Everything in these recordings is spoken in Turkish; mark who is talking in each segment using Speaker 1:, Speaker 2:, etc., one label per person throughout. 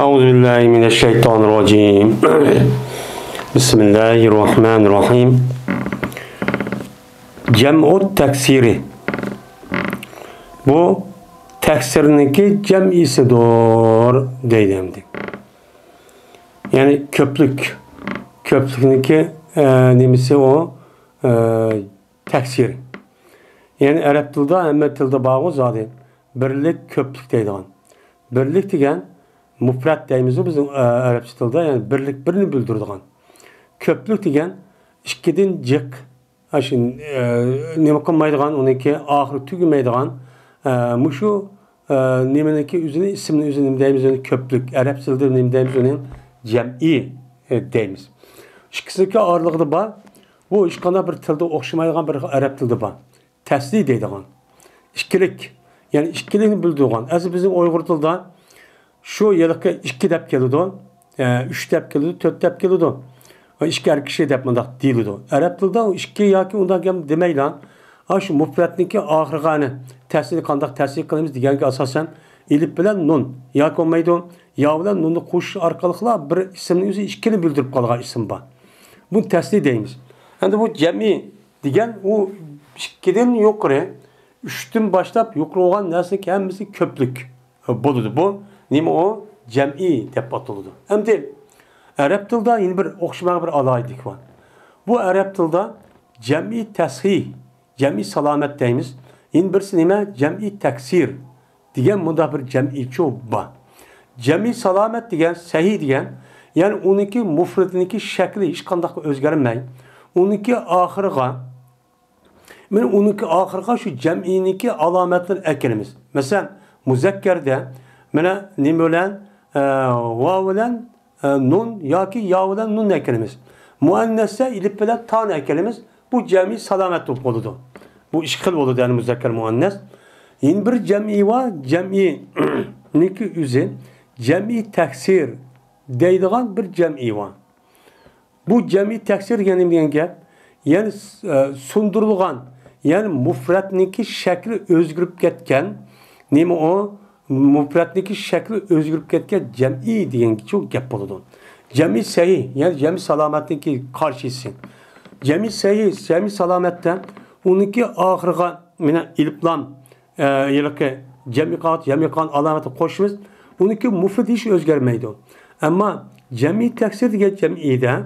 Speaker 1: Euzubillahimineşşeytanirracim. Bismillahirrahmanirrahim. Cem'ut teksiri. Bu teksirindeki cem'isidir deylemdi. Yani köplük. Köplükdeki nemisi o teksiri. Yani Arap tilde, Ahmet tilde bağı zaten birlik köplük deydiğin. Birlik degen mufrat deyimiz bizim Arapça tilde, yani birlik birini bildirdiğin. Köplük degen ikiden cık, neme kılmaydiğin, onunki ahırı tügümeydiğin, muşu nemeneki üzerine isimli üzerine deyimiz köplük, Arapça tilde neme deyimiz cem'i deyimiz. İkisindeki ağırlığı da var. Bu işkana bir tilde okşamaydiğin bir Arap tilde var. Tesli deydiğin. İkilik. Yani ikiliğini bildirdiğin. Az bizim Uygur tilde şu yılıkı 2 dep geldi, 3 dep geldi, 4 dep geldi. 2 erkişi dep mındak deyildi. Arap tilde 2 yoki undan gem demeyle, şu mufratniki ahırgani tesiri kandak tesiri kılımız degenki asasen elif bilen nun yoki olmaydı. Ya bilen nunu kuş arkalıkla bir isimni özü ikili bildirip kalgan isim var. Bu tesli deyimiz. Yani bu cemi degen o 2'den yukarı 3'ten başlap yukarı olan nersi ki hemisi köplük boludu. Bu nime o cem'i dep atıldı. Hem de Arap tilde yine bir okşamağa bir alaydık var. Bu Arap tilde cem'i teshih, cem'i salamet deyimiz. Yine birisi nime cem'i teksir degen bunda bir cem'i çok var. Cem'i salamet degen, sahih degen, yani onunki mufradiniki şekli hiç kandak özgürmey. Onunki ahırga, yani onunki ahırga şu cem'iniki alametler ekelimiz. Mesela muzekkerde, mana nime bilen vav bilen nun yoki ya bilen nun ekelimiz. Muannesse elif bilen tan ekelimiz. Bu cem'i salamet boludu. Bu işkil boludu yani muzekker muannes. Yine bir cem'i var, cem'i niki üzü cem'i teksir deydiğin bir cem'i var. Bu cem'i teksir yani gap, yani sundurulgan, yani mufratniki şekli özgürüp ketken, neymi o mufratniki şekli özgürüp ketken cem'i diyen çok gap boludu. Cem'i sahih, yani cem'i salametniki karşısı. Cem'i sahih, cem'i salamette onunki ahırga mina ilplam yılki cem'i kan alameti koşumuz. Onunki mufrat hiç özgürmeydi. Ama cem'i teksir diye cem'ide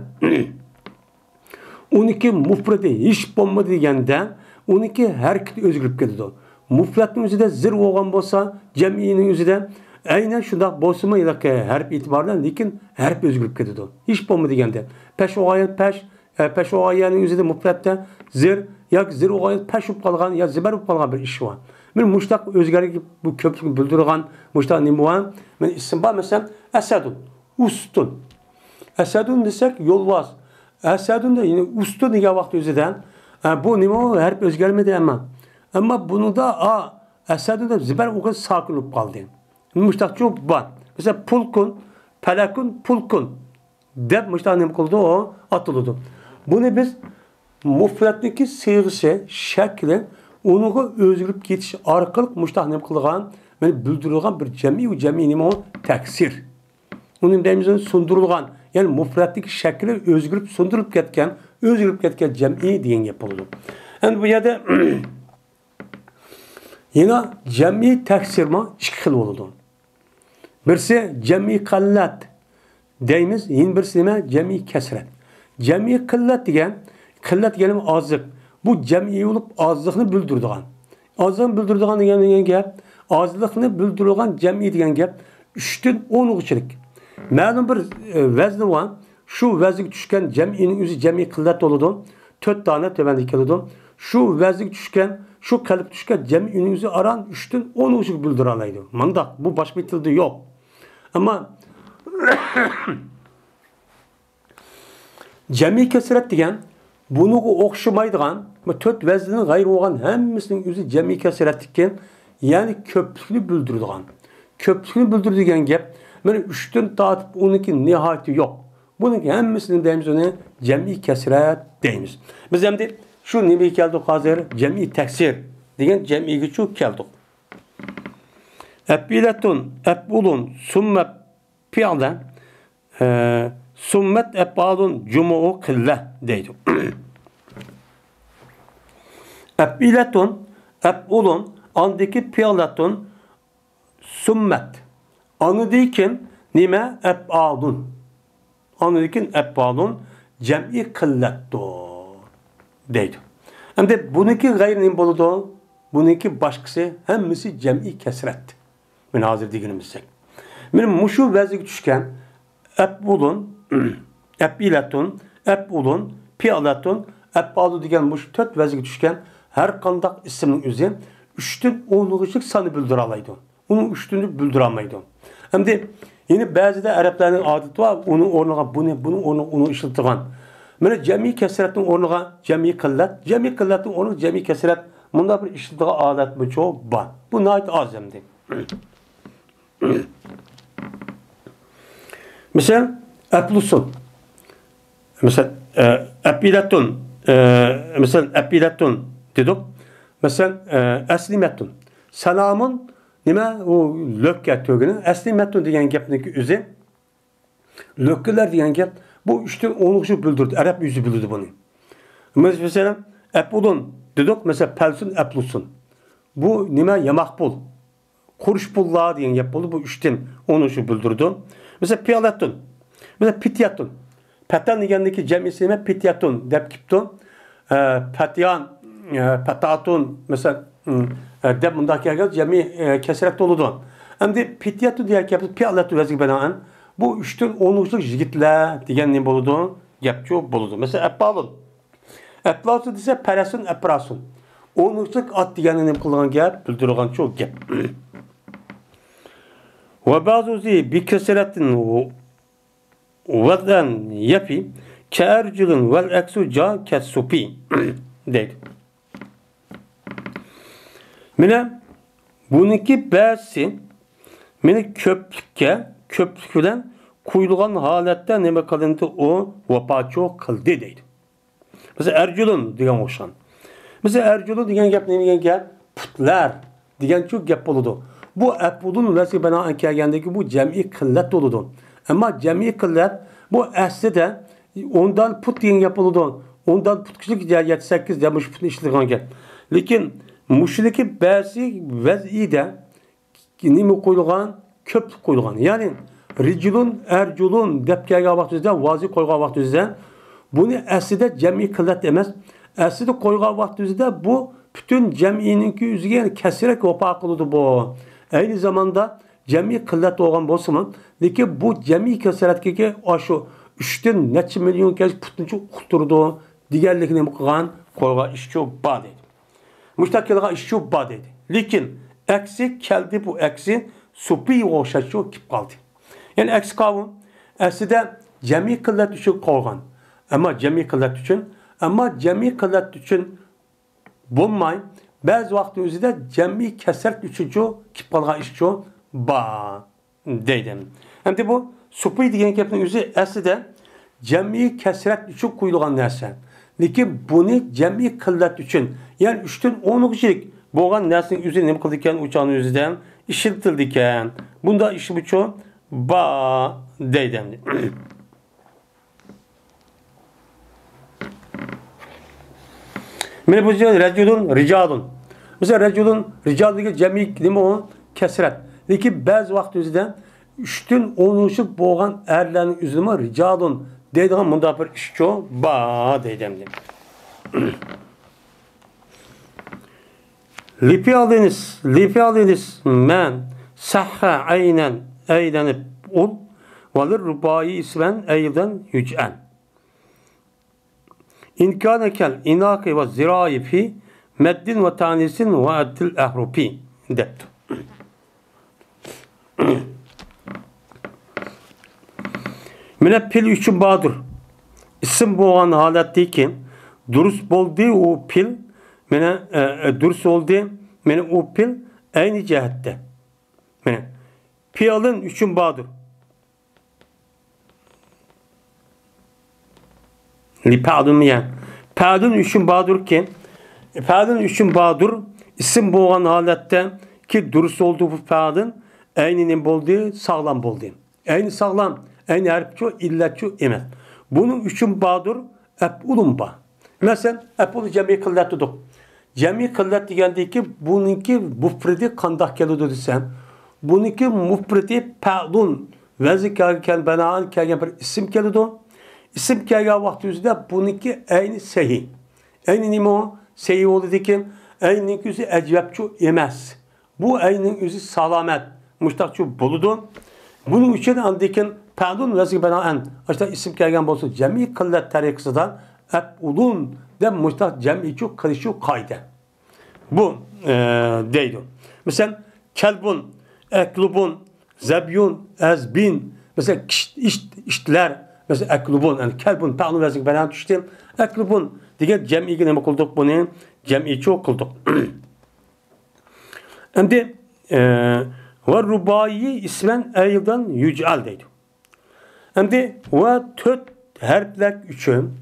Speaker 1: onunki mufratı hiç bulmadı degende onunki hareket özgürlük geldi. Mufratın üzerinde zir olgan bolsa cem'inin üzerinde aynen şunda bolsuma yılki harf itibarından lekin harf özgürlük geldi. Hiç bulmadı degende. Peş o ayyanın üzerinde mufratta zir ya zir oğayın peş olup kalgan ya ziber olup kalgan bir iş var. Men muştak özgürlük bu köprü bildirgan muştak nime var? Men isim var mesela Esedun, Ustun. Esedun desek yolvaz. Esedun da yine Ustun diye vakti özeden. Bu nime o harp özgürmedi ama. Ama bunu da Esedun da ziber o kadar sakin olup kaldı. Muştak çok var. Mesela pulkun, pelakun, pulkun. Dep muştak nime kıldı o atıldı. Bunu biz mufratniki sığısı, şekli, onu özgürlük geçiş arkalık muştahnem kılgan, yani bildirilgan bir cem'i ve cem'i nime o teksir. Onun deyimizden sundurulgan, yani mufratniki şekli özgürlük sundurulup ketken cem'i diyen yapıldı. Yani bu yerde yine cem'i teksirma iki xil oldu. Birisi cem'i kallat deyimiz, yine birisi nime cem'i kesret. Cem'i kallat degen, kıllat gelim azlık. Bu cem'i olup azlıkını bildirdiğin. Azlığını bildirdiğin degen gap, azlıkını bildirdiğin cem'i degen gap 3'ten 10 kişilik. Ma'lum bir vezni var. Şu veznik düşken cem'inin üzü cem'i kıllat oludu. 4 tane tebendik oludu. Şu veznik düşken, şu kalıp düşken cem'inin üzü aran 3'ten 10 kişilik bildiranaydı. Mandak bu başka bir tilde yok. Ama cem'i kesret degen bunu okşamaydıgan, 4 vezinin gayrı olan hemmisinin üzü cem'i kesrettikken, yani köplüğünü bildirdiğin. Köplüğünü bildirdiğin gap, yani 3'ten dağıtıp onunki nihayeti yok. Bununki hemmisinin deyimiz onu cem'i kesret deyimiz. Biz hem de şu nebeyi geldik hazır, cem'i teksir degen cem'i güçü geldik. Ebiletun, ebulun, summe piyale summet ebadun cumu'u kille deydi. Ebiletun ebulun andaki piyaletun summet anı deyken nime ebadun anı deyken ebadun cem'i kıllettu deydi. Hem de bununki gayrinin boludu, bununki başkası hemmisi cem'i kesret. Ben hazır diginimizsek. Benim muşu vezlik düşken ebulun, ebiletun, ebulun, piyaletun, ebadu digen muş tört vezlik düşken her kandak isminin üzeri üçtün onluğuşluk sanı bildir alaydı. Onun üçtünü bildir almaydı. Hem de yine bazı da Arapların adeti var. Onun ornuna bunu onu işiltiğen. Mene cemi kesretin ornuna cemi kıllet. Cemi kılletin ornuna cemi kesret. Bunda bir işiltiğe adet mi çok var. Bu nait azemdi. Mesela eplusun. Mesela epiletun. Mesela epiletun dedik. Mesela eslimetun. Selamın nime o lökke tögünü. Eslimetun diyen gepneki üzü. Lökkeler diyen gep. Bu üçtün onlukçu bildirdi. Arap yüzü bildirdi bunu. Mesela epulun dedik. Mesela pelsun eplusun. Bu nime yamak bul. Kuruş bulla diyen gep buldu. Bu üçtün onlukçu bildirdi. Mesela piyaletun. Mesela pityatun. Petan digendeki cem'isine pityatun dep kiptun. Petyan, petatun mesela dep bundaki agel cemi kesret doludu. Hem de pityatun diye yaptı piyaletu vezgi benaen. Bu üçtün onlukçuluk jigitle diyen ne boludu? Gepço boludu. Mesela epbalun. Epbalun ise peresun eprasun. Onlukçuluk at diyen ne kılgan gep, bildirilgan çok gep. Ve bazı bir kesretin veden yapi kercilin vel eksu ca kesupi deydi. Mine bununki bersi mine köplükten kuyulgan halette neme kalındı o vapaço kıldı deydi. Mesela erculun diyen oşan. Mesela erculun diyen gep ne diyen gep putlar diyen çok gep oludu. Bu epudun vesi bana ankergendeki bu cem'i kıllet oludu. Ama cem'i kıllet bu aslında ondan put diyen yapıldı. Ondan putkuşluk 7-8 demiş put işliğen gel. Lakin müşriki bazı vez'i de nimi koyulgan köp koyulgan. Yani ricilun erculun depkege vaktizde vazi koygan vaktizde bunu aslında cem'i kıllet demez. Aslında koygan vaktizde bu bütün cem'ininki üzerine kesirek vapa kılıdı bu. Aynı zamanda cem'i kıllet olgan bolsun. Lakin bu cem'i keseretkeki aşı 3'ten neçe milyon kez putuncu uqturdu. Diğerlikini muqan koyga işçi ba deydi. Müştakilga işçi ba deydi. Lakin eksi keldi bu eksi supi oşaçı kip kaldı. Yani eksi kavun aslında cem'i kıllet için koygan. Ama cem'i kıllet için bulmay. Bazı vaktimizde cem'i kesert üçüncü kip kalga işçi ba deydim. Hem de bu supi diyen kepinin yüzü aslında cem'i kesret için kuyulgan nerse. Lakin bunu cem'i kıllet için yani 3'ten 10'luk kişilik boğan nersenin yüzü ne kıldıkken uçağın yüzüden işitildikken bunda işi bu çoğu ba deydim. Mene bu reculun ricalun. Mesela reculun ricaldaki cem'i kelime o kesret. Lakin bazı vaktimizde 3'ten 10'luk boğan erlerin üzerine ricalun deydiğim bunda bir işçi ba deydim. Lipi alınız men sahha aynen eylenip ol ve rubai ismen eyden yücen. İnkanekel inaki ve zirai fi meddin ve tanisin ve eddil ehrupi deptu. Mine pil üçün badır. İsim boğan haletteyken dürüst boldu o pil mine dürüst oldu mine o pil aynı cihette. Mine pilin üçün badır. Li pardon yani. Pardon üçün badır ki pardon üçün badır isim boğan halette ki dürüst oldu bu pardon aynının boldu sağlam boldu. Aynı sağlam, aynı harfço, illetço emas. Bunun üçün bağdır, ep'ulun bağ. Mesela ep'ulu cemi kıllet dedik. Cemi kıllet degende ki bununki mufridi kandak geliyordu desem. Bununki mufridi pe'lun. Vezir kelgen benaan kelgen bir isim geliyordu. İsim kelgen vakti yüzünde bununki aynı sahih. Aynı nime o? Sahih oldu ki aynı yüzü ecvepçu emas. Bu aynı yüzü salamet. Muştakçu buludu. Bunun için andikin pe'lun vezir benaan. İşte isim kelgen bolsa cemi kıllet tarikasından ep'ulun de muştak cemi'çu kılışu kaydı. Bu deydi. Mesela kelbun, eklubun, zebyun, ezbin, mesela iştler, mesela eklubun, yani kelbun, pe'lun vezir benaan düştüm. Eklubun, diye cem'i ne kıldık bunu? Cem'içu kıldık. Şimdi ve rubayi ismen eydan yücel deydi. Şimdi ve töt harflik üçün,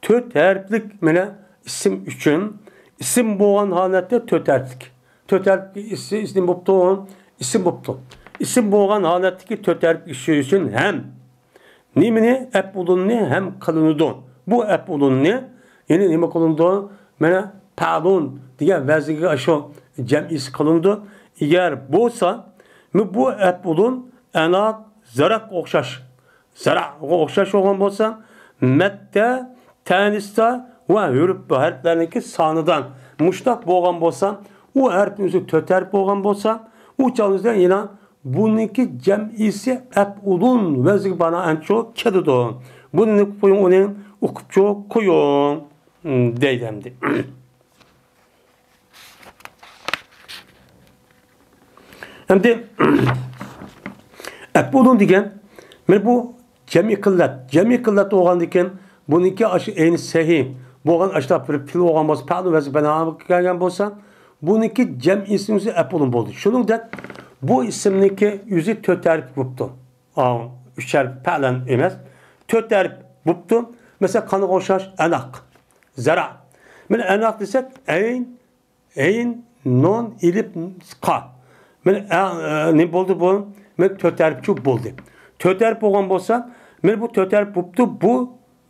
Speaker 1: töt harflik mene isim üçün, isim boğan halette töt harflik. Töt harflik isim boptu, isim boptu. İsim boğan haletteki töt harflik işi için hem nimini ep'ulun ne hem kalınudun. Bu ep'ulun ne? Yani nime kalınudun? Mene pe'lun diye vezirge aşı cem'isi kalındı. Eğer bolsa bu ep'ulun enak zarak okşaş. Zarak okşaş olan bolsa mette, tenista ve hürüp harflerinki sanıdan muştak boğan bolsa o harfinizi töt harf boğan bolsa o çalınızda yine bununki cem'isi ep'ulun vezir bana en çok kedido. Bunu koyun onun okup çok koyun deydemdi. Hem de ep'ulun diyen bu cemi kıllet. Cemi kıllet oğan diken bununki aşı en sahih. Boğan aşıda bir pil oğan bolsa pe'lun vezir bana gelgen bolsa bununki cem'isi ep'ulun boldu. Şunun da bu isimdeki yüzü töt harf buptu. Üç harf pe'len emas. Töt harf buptu. Mesela kanı koşaş enak. Zara. Men enak desek eyn, non, ilip, ka. Men ne boldu bu? Men töt harfçu boldu. Töt harf olgan bolsa men bu töt harf buptu.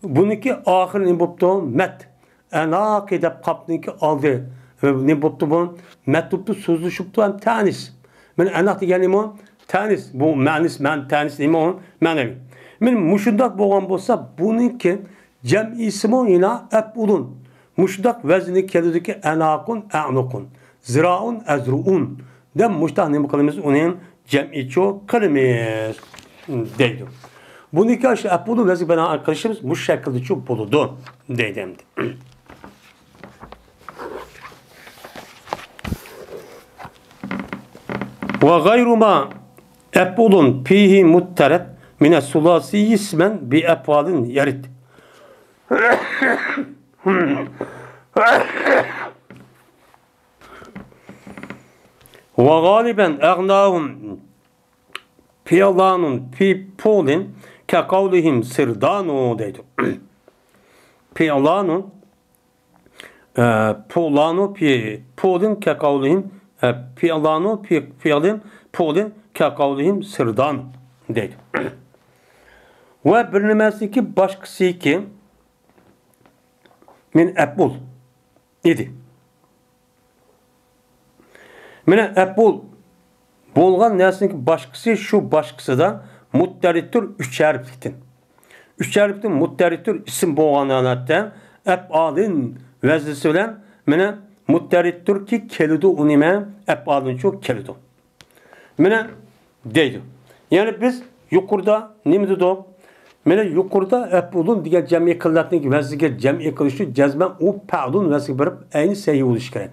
Speaker 1: Bununki ahir ne buptu? Met. Enak edip kapniki aldı. Ne buptu bu? Met buptu sözlüşüptu hem tanis. Men enak degeni o tanis. Bu manis tanis nima o? Manevi. Men muşundak bolgan bolsa bununki cem'isi mo yine ep'ulun. Muşdak vezni kelideki enakun a'nukun. Ziraun ezruun. Dem muştak nima kılımız onun cem'iço kılımız deydi. Bununki aşı ep'ulun vezni bana arkadaşımız bu şekilde çok buludu deydimdi. Ve gayru ma ep'ulun fihi muttareb mine sulasi ismen bi ep'alin yerid. Ve galiben egnâhum piyalanun fi polin ke kavlihim sirdanu deydi. Piyalanun polanu pi polin ke kavlihim piyalanu piyalin polin ke kavlihim sirdan deydi. Ve bir nimesindeki başkası ki min ep'ul idi. Mine ep'ul bolgan nesindeki başkası şu başkasıdan mutterittir üç harfliktin. Üç harfliktin mutterittir isim bolgan anatta ep'alin vezlisi bilen mine mutterittir ki kelidu unime ep'alin çok kelidu. Mine deydi. Yani biz yukarıda ne dedik? Mene yukarıda ep'ulun diye cem'i kıllatın vezige cem'i kılışı cezmen o pe'lun vezige verip aynı sahih oluş gerek.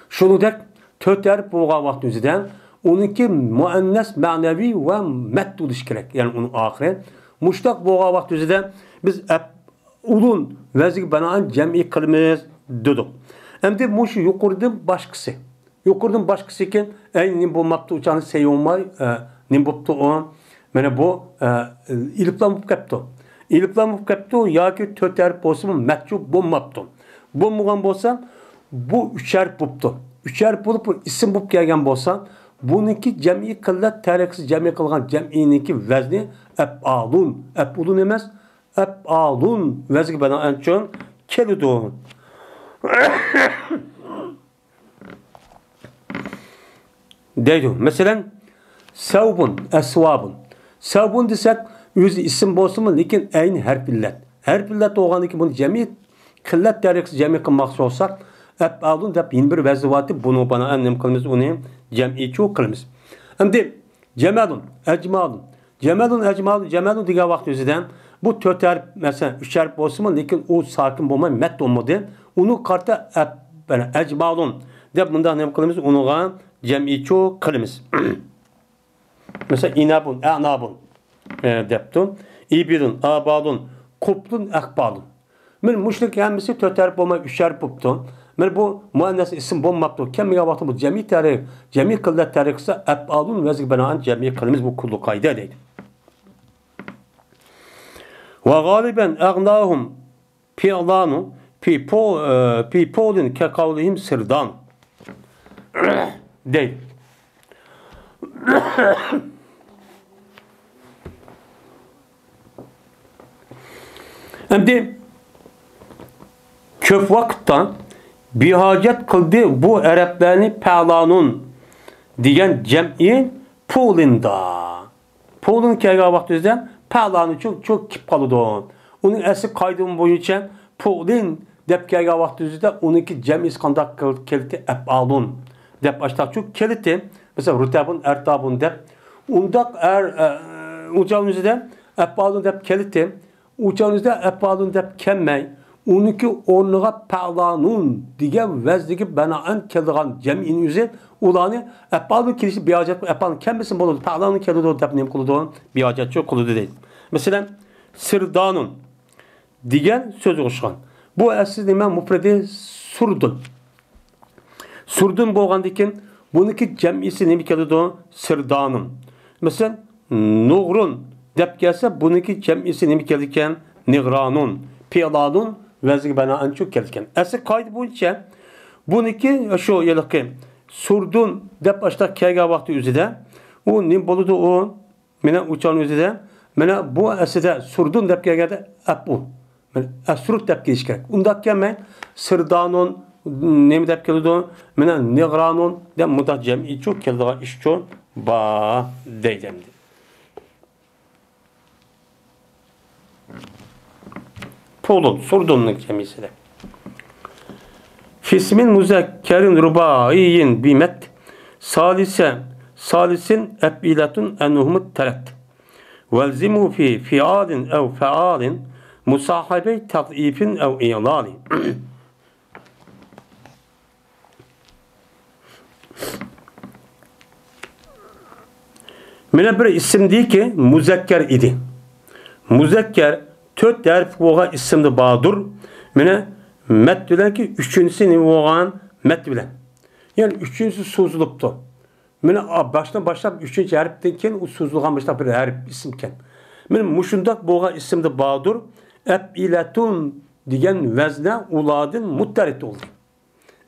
Speaker 1: Şunu dek töt harf bolgan vaqt üzüden onunki muannes manevi ve met oluş gerek. Yani onun ahire muştak bolgan vaqt üzüden biz ep'ulun vezige banaen cem'i kılımız dedik. Hem de muşu yukarıdan başkası. Yukarıdan başkası iken aynı bulmakta uçanı sahih olmay ne boptu o? Mene bu iliplanıp kaptı. İliplanıp kaptı ya ki töt harf bolsa metçu bulmaptı. Bulmagan bolsa bu üç harf boptu. Üç harf bulup isim bulup gelgen bolsa buniki cem'i qillat tariqsiz cem'i qilgan cem'iniki vezni ef'alun. Ef'ulun emas, ef'alun vezni bana için kelidi. Deydi. Mesela sevbun, esvabun. Sevbun desek yüz isim bolsunmu, lekin aynı harf illet. Harf illet olğandan ki bunu cem'i qillat tariqsiz cem'i qilmoqchi olsak, ef'alun deb yeni bir vazni vatib bunu bana annem qilamiz, uni cem'i çok qilamiz. Endi cemalun, ecmalun. Cemalun degan vaqt o'zidan bu 4 harf, mesela 3 harf bolsunmu, lekin o sakin bo'lmay mat olmadı. Uni qarta ecmalun deb bundan nima qilamiz? Uniga cem'i çok qilamiz. Mesela inabun, a'nabun debdim. İbidun, abadun, kuplun, akbalun. Men müşrik hammasi 4 harf bo'lmay 3 harf bo'libdi. Men bu muannas ism bo'lmabdi. Kamiga vaqti bu cem'i tarix, cem'i qillat tariqsa af'alun vaziga binoan cem'i qilamiz, bu kullu qoida deydi. Ve galiben agnahum fi'lanu fi polin ke kavlihim sirdan deydi. Şimdi köp vakittan bihacet kıldı bu Araplarni pa'lanun degan cem'i polinda. Polin kelgan vaqtimizda pa'lanu çok kip qoladi. Uning asli qoidasi bo'yicha polin deb kelgan vaqtimizda uniki cem'isi qanday keldi? Af'alun deb başlaq çok keldi. Mesela rutabun, ertabun deb undaq ucağımızda af'alun deb keldi. Ucağınızda ef'alun deb kelmey, uniki o'rniga pa'lanun degan vaznga binoan kelgan cem'in o'zi ularni ef'alun kelishi bihojat, ef'alun kelmasin bo'ladi, pa'lanun keladi deb nima qiladi? Bihojat yo'q qiladi deydi. Masalan, sirdanun degan so'z o'xshagan. Bu asli nima? Mufradi surdun. Surdun bo'lgandan keyin buniki cem'isi nima keladi? Sirdanun. Masalan, nugrun deb kelsa buniki cem'isi nima kelgan? Nigranun, piyalanun vaziga binoan çok kelgan. Asli qoida bo'yicha buniki shu yiliqi surdun deb başlaq kelgan vaqti o'zida u nima bo'ladi? U mena uçan o'zida mana bu aslida surdun deb kelganda af'ul. Mana asrut deb kelish kerak. Unda kelmay sirdanun nima deb keladi? Mana nigranun deb muda cem'i çok keladigan ish uchun ba deydim. Polun, surdunun cemisi de. Fismin muzekkerin rubaiyin bimet salisin ef'ilatun enhumut telet. Velzimu fi fialin ev fealin musahabe tad'ifin ev i'lali. Mene bir isim değil ki muzekker idi. Muzekker 4 harf bo'lgan ismni badur. Mene met bilen ki üçüncüsü ne bo'lgan met bilen. Yani üçüncüsü so'zilibdi. Mene başlab üçüncü harfdan keyin u so'zilgan başlab bir harf isimken. Mene mushundaq bo'lgan ismni badur ef'ilatun degan vazna uladin muttarid oldu.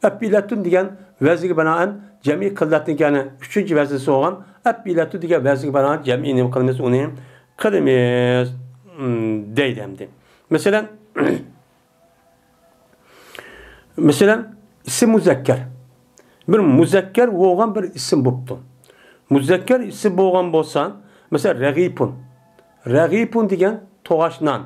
Speaker 1: Ef'ilatun degan vaziga binoan cem'i qillatdan keyin üçüncü vaznasi bo'lgan ef'ilatun degan vaziga binoan cem'i nima qilamiz? Uni qilamiz deydemdi. Mesela isim muzekker. Bir muzekker bo'lgan bir isim bo'libdi. Muzekker isim bo'lgan bo'lsa, mesela ragipun. Ragipun degan to'g'ashnan.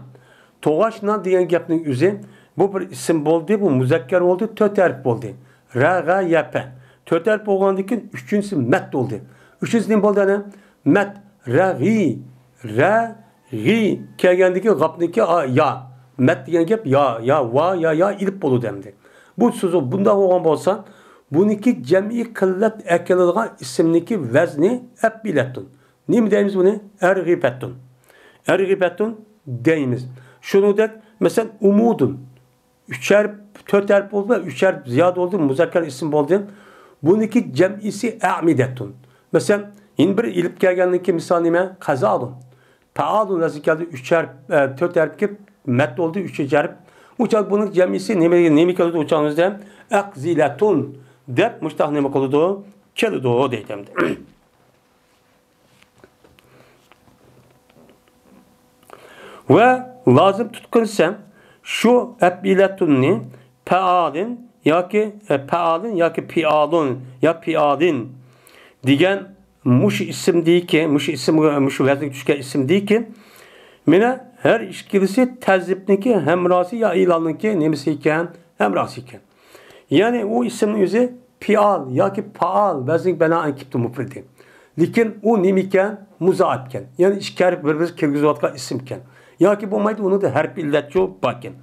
Speaker 1: To'g'ashnan degan gapning o'zi bu bir isim bo'ldi, bu muzekker oldu, 4 harf bo'ldi. Raga yapa. 4 harf bo'lgandan keyin uchinchisi mat bo'ldi. Uchinchisi nima bo'ldi ana? Mat ragi kelgandiki gapniki ya. Met degan gap ya va ya ilip bolu demdi. Bu so'zi bunda bo'lgan bo'lsa, buniki cem'i qillat akiladigan ismniki vazni ef'ilatun. Nima deymiz buni? Erghibatun. Erghibatun deymiz. Shuningdek, mesela umudun 3 harf, 4 harf bo'ldi, 3 harf ziyod bo'ldi, muzakkar ism bo'ldi. Buniki cem'isi a'midatun. Mesela yine bir ilip kelgandan misal nima? Qazalun. Ta'alun nasıl geldi? 3 harf, 4 harf ki met oldu, 3 harf. Uçak bunun cemisi nemi kaldı uçağımızda? Akzilatun. Dep müştah nemi kaldı? keldi o deytemdi. Ve lazım tutkunsam şu ebiletunni pealin yaki pealin yaki pialun ya piadin diyen muş isim değil ki muş isim muş veznik düşken isim değil ki mine her işkilisi tezipniki hemrası ya ilanınki nemisi iken hemrası iken. Yani o ismin yüzü pial yaki paal veznik bena ankiptu mufridi. Lakin o nemiken muzaatken. Yani işker birbirimiz kirgizotka isimken. Yaki bu maydı onu da her illet çok bakın.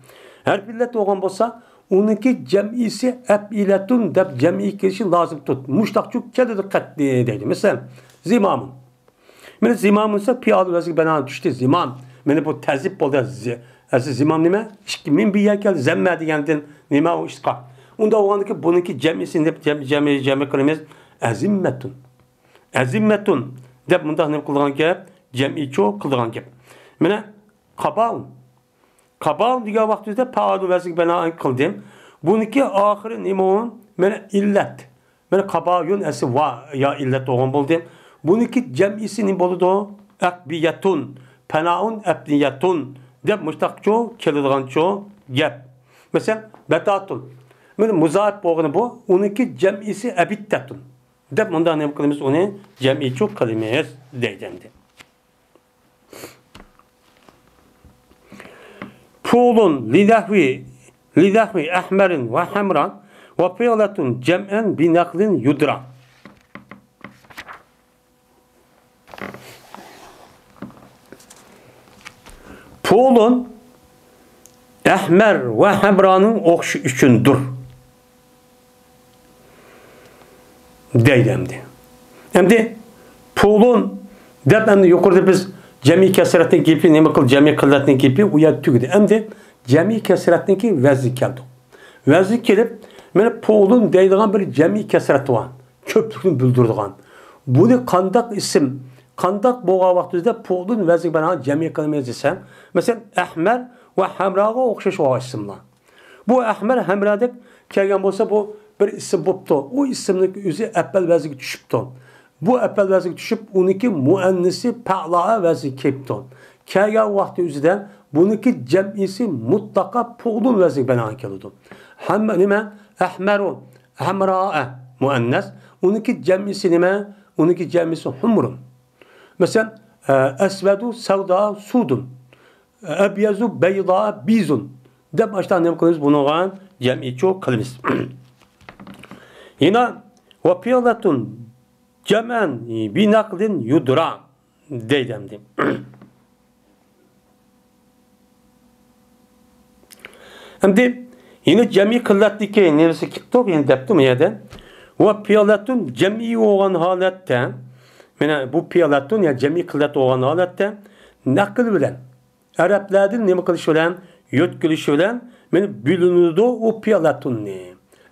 Speaker 1: Her illet olan bolsa onunki cem'isi ebiletun deb cem'i kirişi lazım tut. Muştak çok kedi dikkat deydi. Mesela zimamın. Mene zimamın ise pial veznik bena düştü zimam. Mene bu tezip oldu. Zimam nime? Min bir yer geldi. Zemme digendin. Nime o iştka. Onda o andaki bununki cem'isinde cem'i kılımız ezimmetun. Ezimmetun. Deb bunda ne kıldıgan gep? Cem'i çok kıldıgan gep. Mene kabaun. Kabaun diye vaktinde paadu veznik bena kıldım. Bununki ahiri nime mene illet. Mene kabaun esi va ya illet oğun buldum. Bununki cem'isi ne boludu? Ekbiyetun. Penaun ebniyetun. Deb muştak çok kıldıgan çok gep. Mesela betatun. Mene muzaat boğunu bu. Onunki cem'isi ebittetun. Deb bunda ne kılımız onu cem'i çok kılımız deydendi. Pulun lidahvi ahmerin ve hamran ve fi'letun cem'en binaklin yudra. Pulun ahmer ve hamranın okşu üçündür. Deydemdi. Hem de pulun deb hem de yukarıda biz cemi kesretin gibi ne kıl cemi kıllatın gibi uyat tügüdü. Hem de cemi kesretin ki veznik geldi. Veznik gelip mene pulun deydiğen bir cemi kesreti var. Köplükünü bildirdiğen. Bunu kandak isim kandak boğa vaktinde pulun veznik bana cemi kılmayız desem. Mesela ahmer ve hamrağa okşaş o isimler. Bu ahmer hamradık kelgen olsa bu bir isim buptu. O isimlik yüzü eppel veznik düşüptü. Bu eppel veznik düşüp onunki muennisi pa'la'a veznik keptü. Kelgen vakti yüzüden bununki cem'isi mutlaka pulun veznik bana ankeludu. Nime? Ahmerun. Hamra'a muennes. Onunki cem'isi nime? Onunki cem'isi humrun. Mesela esvedu sevda sudun. Ebyezu beyda bizun. De baştan ne koyuyoruz? Bunu cem'i çok kılımız. Yine ve piyaletun cemen binaklin yudra deydemdim. Hem de yine cem'i kıllatdiki neresi kitap yine deptum yerden ve piyaletun cem'i olan halette yani bu piyaletun ya cem'i kıllat olan halette nakıl bilen Araplardan ne kılış bilen yötkülüş bilen bülünüdü o piyaletun ne?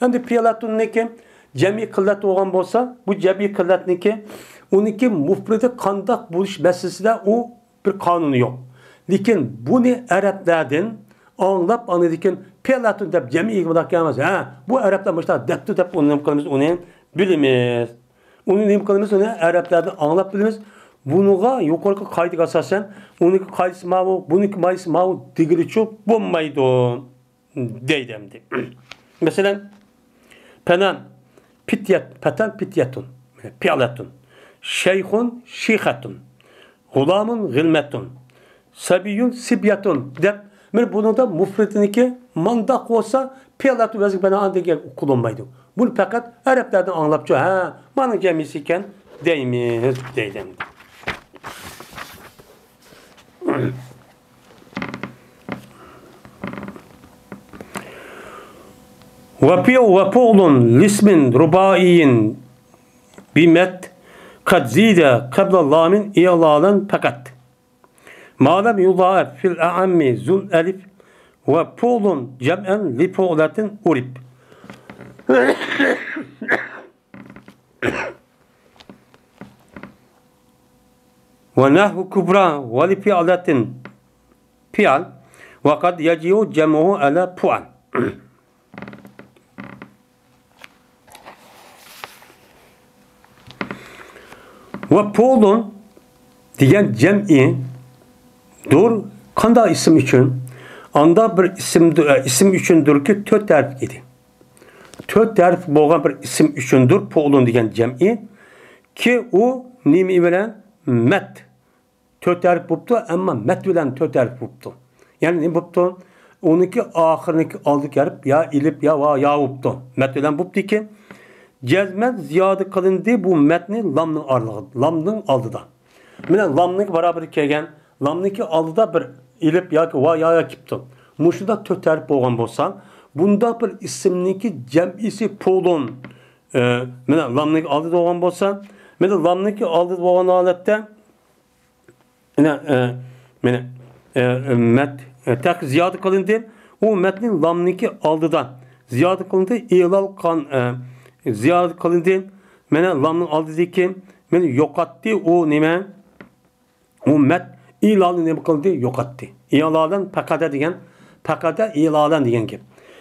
Speaker 1: Hem de piyaletun ne ki cemi kıllat olan bolsa bu cemi kıllat ne ki onunki mufridi kandak buluş meselesinde o bir kanunu yok. Lakin bunu Araplardan anlap anladıkken piyaletun dep cemi ilgilenmek gelmez. Bu Araplar mesela deptu dep onu onu bilimiz. Onun imkanımız onu Araplardan anlap bilimiz. Bunuğa yukarı kaydık asasen onunki kaydısı mavu, bununki mayısı mavu digili çok bulmaydı deydemdi. Mesela penan petan pityatun piyaletun şeyhun şihatun gulamun gılmetun sabiyun sibyatun dep bunu da mufridiniki mandak olsa piyaletun veznik bana andege kullanmaydı. Bunu fakat Araplardan anlapçı manın cemisi iken deyimiz deydemdi. وفعل لاسم رباعي بمت قد زيد قبل اللام إعلالا فقط ما لم يضاعف في الأعم ذو الألف وفعل جمعا لفعلة أرب ونحو كبرى ولفعلة فعل وقد يجيء جمعه على فعل Ve polun diyen cem'i dur kanda isim için anda bir isim üçündür ki tört terf idi. Tört terf boğan bir isim üçündür polun diyen cem'i ki o nimi bilen met. Tört terf buptu ama met bilen tört terf buptu. Yani ne buptu? Onunki ahırınki aldı gelip ya ilip ya va ya buptu. Met bilen buptu ki cezmet ziyade kılındı bu metni lamның arlığı. Lamның aldıda. Mine lamның beraber kelgen lamnınki aldıda bir ilip ya ki va ya kipti. Muşunda tört terf boğan bolsa bunda bir isimniki cem'isi polun. Mine lamның aldıda boğan bolsa mine lamnınki aldıda boğan alette mine met tek ziyade kılındı. O metnin lamnınki aldıda ziyade kılındı ilal kan ziyade kılındı. Mene lamның aldıdaki mene yokattı o nime o met ilalı ne kılındı yokattı. İladan pakada diyen pakada iladan diyen gibi.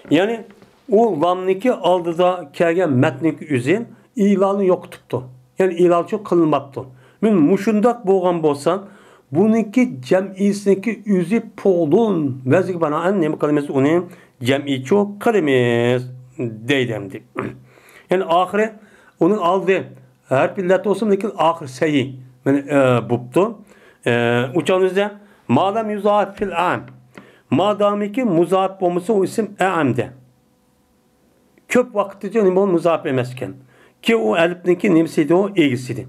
Speaker 1: Yani o lamnınki aldıda kelgen metniki üzün ilanı yok tuttu. Yani ilal çok kılınmaptı. Men muşundak boğan bolsan bununki cem'isindeki üzü polun vezik bana annem kalimesi onun cem'i çok kalemiz deydemdi. Yani ahire onun aldığı her pillet olsun lekin ahir seyi buptu. Uçağınızda madem yüzahip fil am madamiki muzahip olması o isim e'amde. Köp vaktice nimon muzahip emesken. Ki o elipninki nimsiydi o eğisiydi.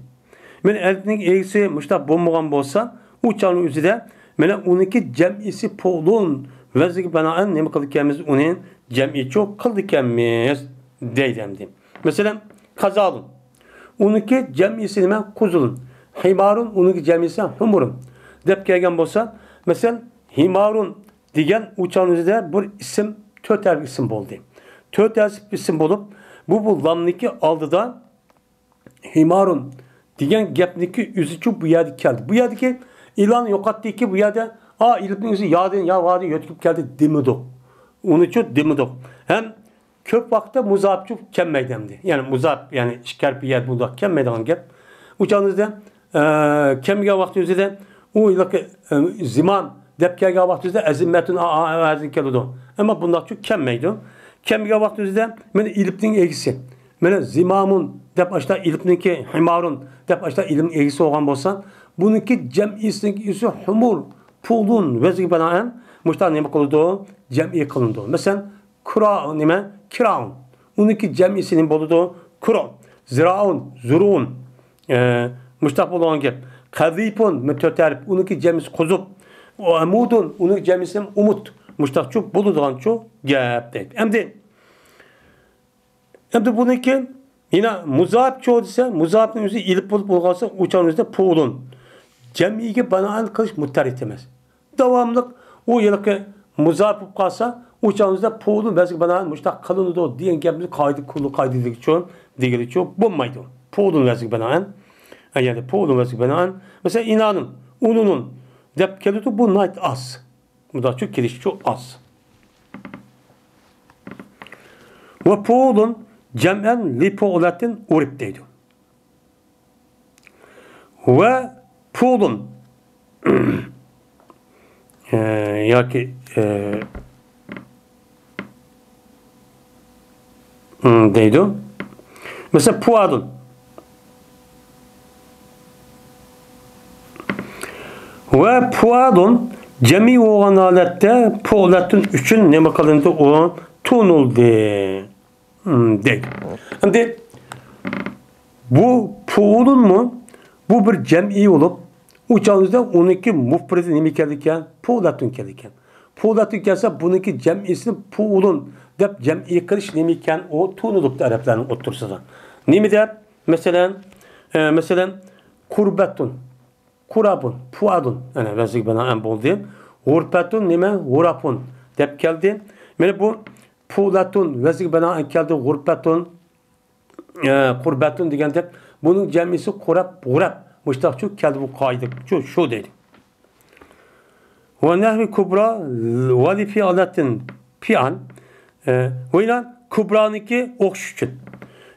Speaker 1: Men elipninki eğisi müştah bomboğan bolsa uçağın üzerinde mene onunki cem'isi polun vezik bana nemi kılıkemiz onun cem'i çok kılıkemiz deydemdi. Mesela kazalın. Onunki cem'isi nime kuzulun. Himarun onunki cem'isi humurun. Dep kelgen bolsa mesela himarun diyen uçağın üzerinde bir isim töter isim oldu. Töter isim bulup bu lamniki aldı da himarun diyen gepniki üzücü bu yerde geldi. Bu yerdeki ilan yokattı ki bu yerde ilipnin üzü yadın ya vadi götürüp geldi demedi. Onun için demedi. Hem köp vakti muzapçı kemmeydemdi. Yani muzap yani şeker bir yer buldak kemmeyden gep. Uçağınızda kemge vakti üzerinde o ilaki ziman depkege vakti üzerinde ezimmetun azin keludu. Ama bunlar çok kemmeydi. Kemge vakti üzerinde men ilipnin egisi. Men zimamun dep aşta ilipninki himarun dep aşta ilim egisi olan bolsa bununki cem'isindeki ise humur pulun vezik banaen muşta neme kılındı cem'i kılındı. Mesela kura neme kiraun. Onunki cem'isinin boludu kura. Ziraun zurun. Muşta olan gibi. Kadipun müteterip. Onunki cem'isi kuzup. Umudun. Onunki cem'isinin umut. Muşta çok boluduğun çok gep deyip. Hem de bununki yine muzahip çoğu ise muzahipin yüzü ilip bulup bulgarsa uçağın yüzü pulun. Cem'iyi bana kılış muhtar etmez. Devamlık o yılki muzahip kalsa uçağınızda pulun belki bana müştak kalını da diyen gemimiz kaydıdık için diğeri için bulmaydı. Pulun belki bana yani pulun belki bana mesela inanın ununun dep kelutu bu night az. Bu da çok giriş çok az. Ve pulun cem'en lipoolatin uripteydi. Ve pulun ya ki deydi. Mesela puadun. Ve puadun cemi olan alette puolatın üçün ne bakalındı o tunuldu. Deydi. Şimdi bu puulun mu? Bu bir cem'i olup uçağınızda 12 mufredi nemi keldiken puulatun keldiken. Puulatun kelse bununki cem'isini puulun dep cem'i kılış nemiken o tunulup da Arapların otursa da. Nemi de mesela kurbetun, kurabun, puadun. Yani vezik bana en bol diyeyim. Hurpetun neme hurapun dep geldi. Yani bu puulatun vezik bana en geldi hurpetun kurbetun diyen dep bunun cem'isi kurap. Müştakçı keldi bu kaydı. Şu dedi. Ve nehvi kubra ve fi alatin pi'an ve ilan kubraniki okşuçun.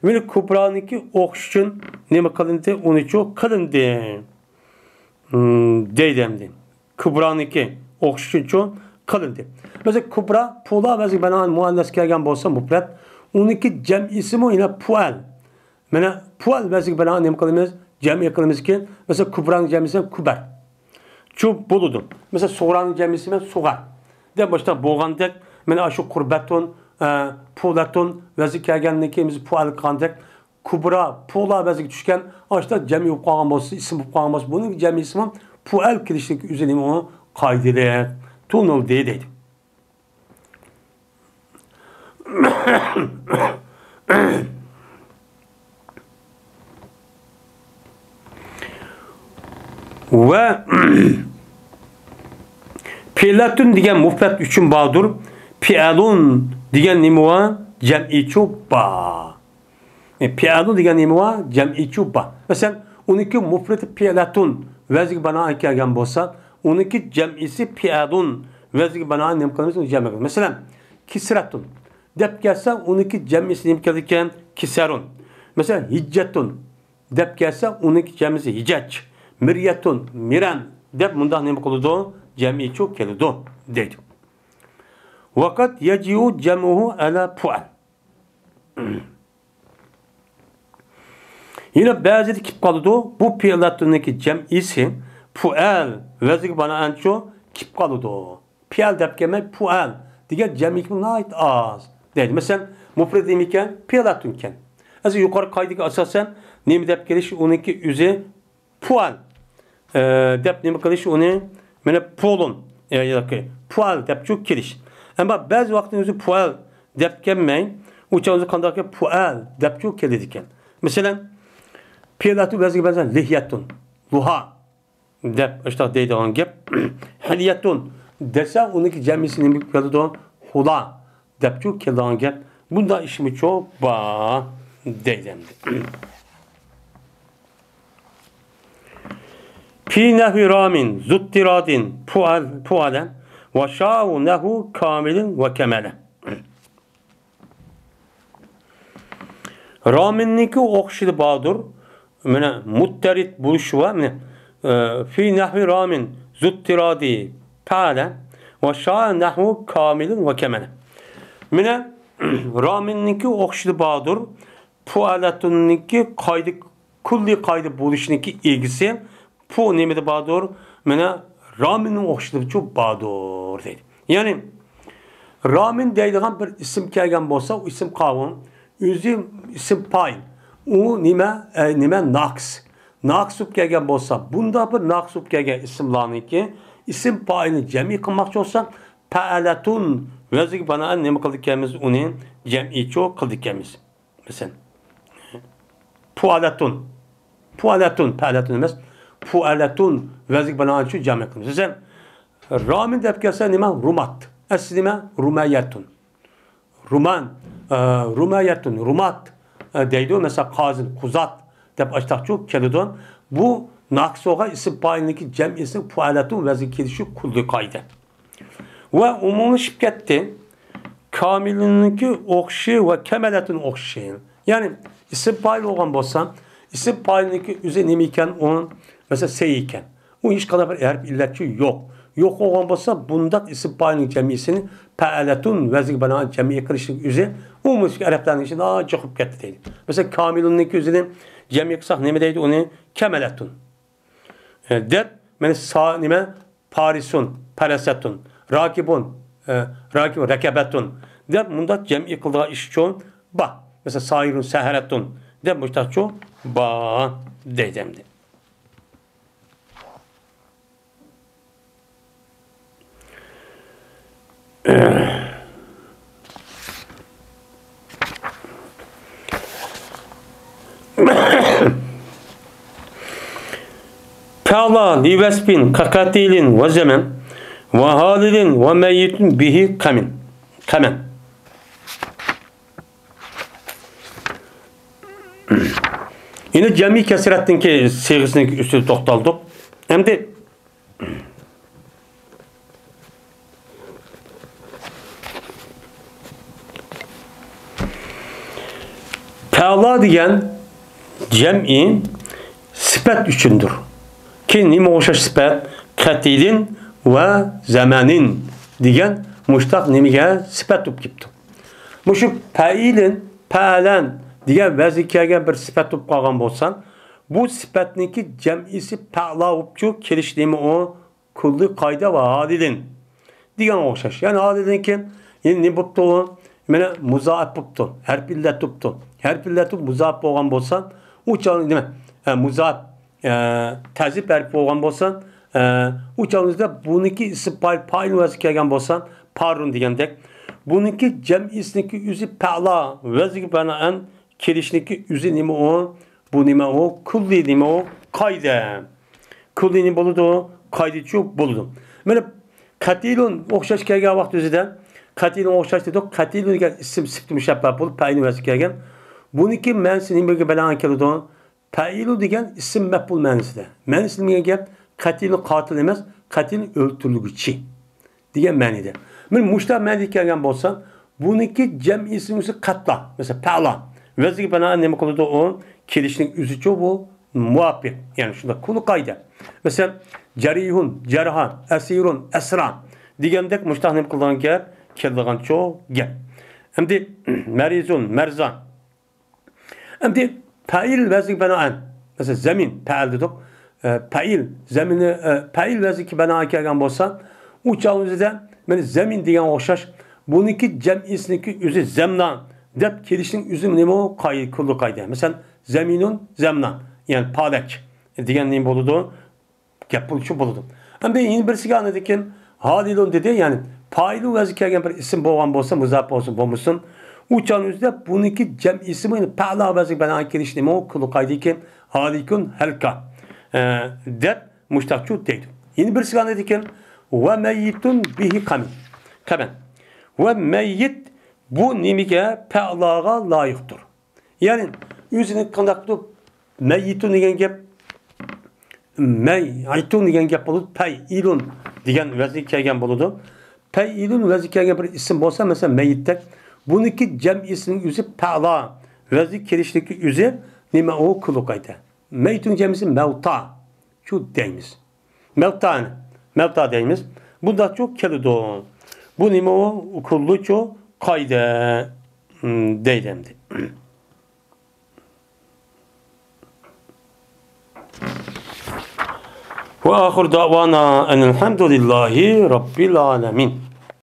Speaker 1: Meni Kubra'nınki okşun nima qilindi? Uni çok qilindi. Deydimdi. Kubra'nınki okşun çok qilindi. Mesela Kubra pula mesela bana muannas kelgan bo'lsa mufrat, uniki cem ismi yine pual. Mana pual mesela bana nima qilamiz? Cem qilamiz ki mesela Kubra'nın cemisi kubar. Çok buludu. Mesela Soğranın cemisi men soğar. De başta bo'lgandek mana shu qurbatun, pulatun vazi kelganniki biz pual qilgandek Kubra, pula vazi tushgan, ashta cem bo'lib qolgan bo'lsa, ism bo'lib qolgan bo'lsa, buning cem ismi pual kirishlik üzerine onu qaydilar. Tunul deydi. Ve Pilatun degan mufrat üçün bağdır. Pialun degan nima var? Cem'i çubba. Pialun degan nima var? Cem'i çubba. Mesela uniki mufrat pilatun vaziga bana kelgan bo'lsa, uniki cem'isi pialun vaziga bana nima qilamiz? Cem qilamiz. Mesela kisratun deb kelsa, uniki cem'isi nima kelgan? Kisarun. Mesela hicjatun deb kelsa, uniki cem'isi hijaj. Miryatun, miran deb mundaq nima qiladi? Cem'i çok keladi deydi. Vakat yaciu cemuhu ala pual. Yine bazı kip kalıdı. Bu piyalatındaki cem'isi pual vezig bana anço kip kalıdı. Piyal depkeme pual. Diğer cem'i kimin ait az. Deydi. Mesela mufredim iken piyalatınken. Az yukarı kaydık asasen nemi depkeliş onunki üze pual. Dep nemi kılış onu mene polun. Pual dep çok keliş. Ama bazı vaktinizde pual dep gelmeyin. Uçağınızı kandaki pual dep çok kelidiken. Mesela piyalatu bazı bazen lihyatun, luha dep işte deydi olan gep. Haliyatun dese onunki cemmisinin bir piyalatu hula dep çok kelidi olan gep. Bunda işimi çok ba deydi. Fi nehvi ramin zuttiradin pualen ve şa'u nehu kamilin ve kemele. Raminniki okşidi bağdır. Mene mutterit buluşu var. Fi nehvi ramin zuttiradi pualen ve şa'u nehu kamilin ve kemele. Mene raminniki okşidi bağdır. Pualetunniki kaydı kulli kaydı buluşuniki ilgisi bu nemede bağdır. Mene Ramin'in okşuduğu çok bağdır deydi. Yani Ramin deydiğen bir isim kelgen bolsa, o isim kavun, üzüm isim pay. O nime naks. Naksup kelgen bolsa, bunda bir naksup kelgen isimlanı ki, isim payını cem'i kılmak olsa, pe'aletun vezik bana neme kıldık kemiz, onun cem'i çok kıldık kemiz. Mesela pualetun. Pualetun, pe'aletun demez. Fualetun vezik bana şu cami kılmış. Sen Ramin dep gelse nime rumat. Asli nime rumayetun. Ruman, rumayetun, rumat deydi. Mesela kazın, kuzat dep açtak çok kelidon. Bu naksoğa isim payındaki cem'isi fualetun vezik kelişi kuldu kaydı. Ve umumi şirkette kamilinki okşi ve kemeletun okşi. Yani isim paylı olan bolsa, isim payındaki üzerine iken onun mesela seyken. O iş kadar bir erb illetçi yok. Yok olan bolsa bundak isim payının cemiyesini pe'aletun vezik bana cemiye kırışlık üzeri o müzik Arapların için çıkıp gitti deydi. Mesela kamilun'naki üzerine cemiye kısak neme deydi onu kemeletun. Der mesela neme parisun, parasetun, rakibun, rekabetun. Der bundak cemiye kıldığı iş çoğun ba. Mesela sairun, seheretun. Der müştak çoğun ba deydemdi. Kala livesbin kakatilin ve zemen ve halilin ve meyyitin bihi kamen. Yine cemi kesirettin ki sevgisindeki üstü toxtaldık. Hem de Teala degan cem'i sıfat üçündür. Ki nime o'xshash sıfat? Qatilin ve zamanin degan mushtaq nimaga sıfat bo'lib ketdi. Mushu failin, fa'lan degan vazifaga bir sıfat bo'lib qolgan bo'lsan, bu sıfatniki jam'isi fa'la bo'lib kelish nima o kulli qoida va hadilin degan o'xshash. Ya'ni hadilniki endi nima bo'libdi u? Mana muzoaf bo'libdi. Harf illat bo'libdi. Harf illat muzoaf bo'lgan bo'lsan, u chog'da nima? Muzoaf tazib harf bo'lgan bo'lsan, u chog'da buniki ism fa'il vaziga kelgan bo'lsan, parun degandek, buniki jam'isniki o'zi fa'la vaziga binoan kelishniki o'zi nima o? Bu nima o? Kulli nima o? Qoida. Kulli nima bo'ladi o? Qoidachi bo'ladi. Mana qatilun o'xshash kelgan vaqt o'zida qatilun o'xshash dedik. Qatilun degan ism sifat mushabbah bo'lib fa'il vaziga kelgan. Buniki ma'nosi nimaga bilan keladi o? Fa'ilu degan ism maf'ul ma'nosida. Ma'nosi nimaga gap? Qatil qotil emas, qatil o'ltiruvchi degan ma'noda. Men mushtaq ma'noga kelgan bo'lsam, buniki jam'i ismi qatla, masalan, fa'la. Vaziga binoan nima qiladi o? Kelishning o'zicha bu muvafiq. Ya'ni shunda qul qoida. Masalan, jarihun, jarha, asirun, asra degandek mushtaq nima qilgan gap? Keladigan cho'q gap. Endi marizun, marzan. Endi fa'il vaziga binoan, masalan, zamin, fa'il dedik. Fa'il, zamini fa'il vaziga binoan kelgan bo'lsa, u chog'da mana zamin degan o'xshash, buniki jam'isniki o'zi zamnan deb kelishning o'zi nima o? Qoida, kulli qoida. Masalan, zaminun, zamnan, ya'ni palak degan nima bo'ladi? Gap bo'lishi bo'ladi. Endi yana birisiga anadikin halilun dedi, ya'ni fa'ilu vaziga kelgan bir ism bo'lgan bo'lsa, muzof bo'lsin, bo'lmasin, u chog'da buniki jam ismi fa'la vaziga binoan kelish nima o? Kulli qoidaki halikun halka deb mushtaqchu deydi. Yeni bir sigan dedikken ve meyyitun bihi kamen. Ve meyyit bu nimige fe'laga layıktır. Yani yüzünü kandaklı meyyitun degen gep meyyitun degen gep buludu. Fe'ilun degen vaziga kelgan buludu. Fe'ilun vaziga kelgan bir isim bolsa mesela meyyittek buniki cem isminin yüzü fe'la vaziga kelishdeki yüzü nima o kulukayda. Meyyitun cemisi mevta. Şu deyimiz. Mevta deyimiz. Bunda çok kelidi o. Bu nima o kullu çok kayda deydemdi. Ve ahir davana enelhamdülillahi rabbil alemin.